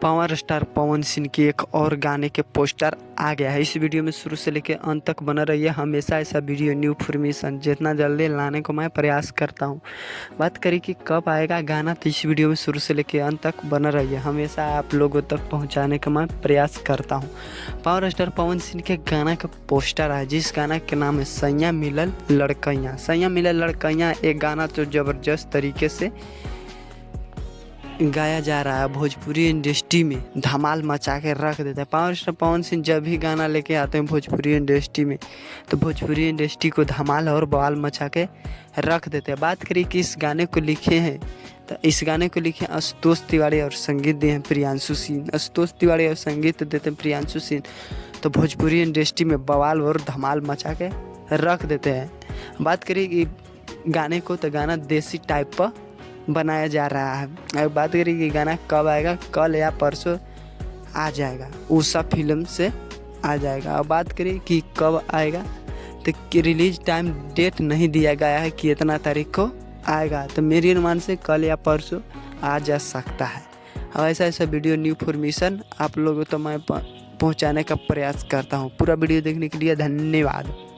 Power star Pawan Singh की एक और गाने के पोस्टर आ गया है। इस वीडियो में शुरू से लेकर अंत तक बना रहिए। हमेशा ऐसा वीडियो न्यू इन्फॉर्मेशन जितना जल्दी लाने को मैं प्रयास करता हूं। बात करें कि कब आएगा गाना, तो इस वीडियो में शुरू से लेकर अंत तक बना रहिए। हमेशा आप लोगों तक पहुंचाने का मैं प्रयास करता हूं। पावर स्टार पवन सिंह के गाना का पोस्टर है, जिस गाना के नाम है सैया मिलल लड़कैया। सैया मिलल लड़कैया एक गाना तो ज़बरदस्त तरीके से गाया जा रहा है। भोजपुरी इंडस्ट्री में धमाल मचा के रख देता है। पावर स्टार पवन सिंह जब भी गाना लेके आते हैं भोजपुरी इंडस्ट्री में, तो भोजपुरी इंडस्ट्री को धमाल और बवाल मचा के रख देते हैं। बात करें कि इस गाने को लिखे हैं, तो इस गाने को लिखे आशुतोष तिवारी और संगीत दिए हैं प्रियांशु सिंह। आशुतोष तिवारी और संगीत देते हैं प्रियांशु सिंह। तो भोजपुरी इंडस्ट्री में बवाल और धमाल मचा के रख देते हैं। बात करें कि गाने को, तो गाना देसी टाइप पर बनाया जा रहा है। अगर बात करें कि गाना कब आएगा, कल या परसों आ जाएगा, उषा फिल्म से आ जाएगा। और बात करें कि कब आएगा, तो रिलीज टाइम डेट नहीं दिया गया है कि इतना तारीख को आएगा। तो मेरी अनुमान से कल या परसों आ जा सकता है। और ऐसा वीडियो न्यू इन्फॉर्मेशन आप लोगों तो मैं पहुंचाने का प्रयास करता हूं। पूरा वीडियो देखने के लिए धन्यवाद।